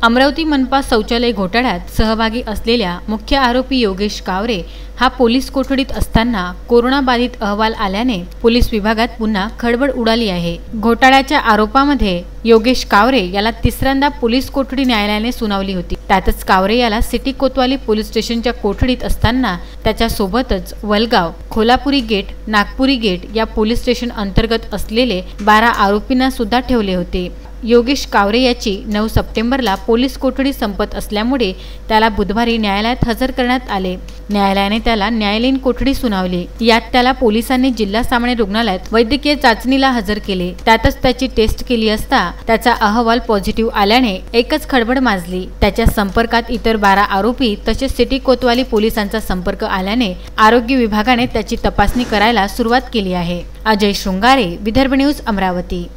अमरावती मनपा शौचालय घोटाळ्यात सहभागी असलेल्या मुख्य आरोपी योगेश कावरे हा पोलीस कोठडीत असताना कोरोना बाधित अहवाल आल्याने पोलीस विभागात पुन्हा खळबळ उडाली आहे। घोटाळ्याच्या आरोपामध्ये योगेश कावरे याला तिसऱ्यांदा पोलीस कोठडी न्यायालयाने सुनावली होती। त्यातच कावरे याला सिटी कोतवाली पोलीस स्टेशनच्या कोठडीत असताना त्याच्या सोबतच वलगाव, खोलापुरी गेट, नागपुरी गेट या पोलीस स्टेशन अंतर्गत असलेले 12 आरोपींना सुद्धा ठेवले होते। योगेश कावरे याची 9 सप्टेंबरला पोलीस कोठडी संपत असल्यामुळे त्याला बुधवारी न्यायालयात हजर करण्यात आले। न्यायालयाने त्याला न्यायालयीन कोठडी सुनावली। यात त्याला पोलिसांनी जिल्हा सामान्य रुग्णालयात वैद्यकीय चाचणीला हजर केले। त्यातच त्याची टेस्ट केली असता त्याचा अहवाल पॉझिटिव्ह आल्याने एकच खळबळ माजली। त्याच्या संपर्कात इतर 12 आरोपी तसेच सिटी कोतवाली पोलिसांचा संपर्क आल्याने आरोग्य विभागाने त्याची तपासणी करायला सुरुवात केली आहे। अजय शृंगारे, विदर्भ न्यूज, अमरावती।